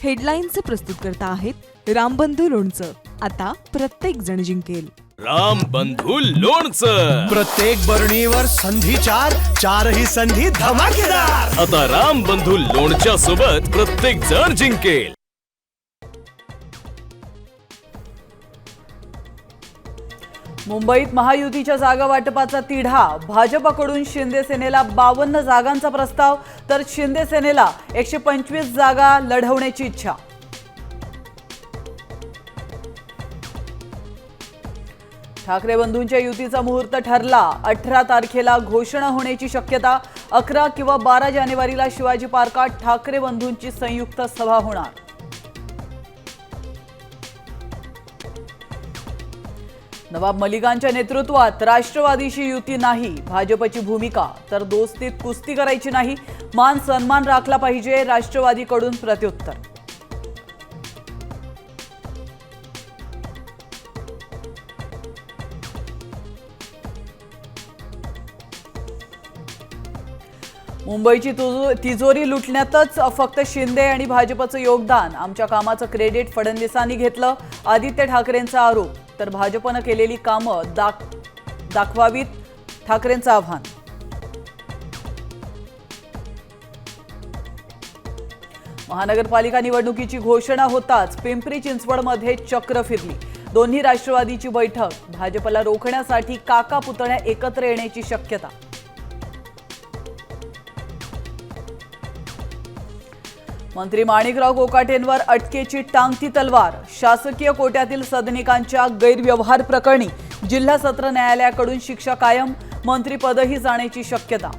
हेडलाईनचे प्रस्तुतकर्ता आहेत रामबंधू लोणचं. आता प्रत्येक जण जिंकेल. रामबंधू लोणचं. प्रत्येक बरणीवर संधी चार, चारही संधी धमाकेदार. आता रामबंधू लोणच्या सोबत प्रत्येक जण जिंकेल. मुंबईत महायुतीच्या जागा वाटपाचा तिढा. भाजपकडून शिंदे सेनेला 52 जागांचा प्रस्ताव, तर शिंदे सेनेला 125 जागा लढवण्याची इच्छा. ठाकरे बंधूंच्या युतीचा मुहूर्त ठरला. 18 तारखेला घोषणा होण्याची शक्यता. 11 किंवा 12 जानेवारीला शिवाजी पार्कात ठाकरे बंधूंची संयुक्त सभा होणार. नवाब मलिकांच्या नेतृत्वात राष्ट्रवादीशी युती नाही. भाजपची भूमिका, तर दोस्तीत कुस्ती करायची नाही, मान सन्मान राखला पाहिजे. राष्ट्रवादीकडून प्रत्युत्तर. मुंबईची तिजोरी लुटण्यातच फक्त शिंदे आणि भाजपचं योगदान. आमच्या कामाचं क्रेडिट फडणवीसांनी घेतलं. आदित्य ठाकरेंचा आरोप. तर भाजपनं केलेली कामं दाखवावीत, ठाकरेंचं आव्हान. महानगरपालिका निवडणुकीची घोषणा होताच पिंपरी चिंचवडमध्ये चक्र फिरली. दोन्ही राष्ट्रवादीची बैठक. भाजपला रोखण्यासाठी काका पुतण्या एकत्र येण्याची शक्यता. मंत्री माणिकराव कोकाटेंवर अटकेची टांगती तलवार. शासकीय कोट्यातील सदनिकांच्या गैरव्यवहार प्रकरणी जिल्हा सत्र न्यायालयाकडून शिक्षा कायम. मंत्रीपदही जाण्याची शक्यता.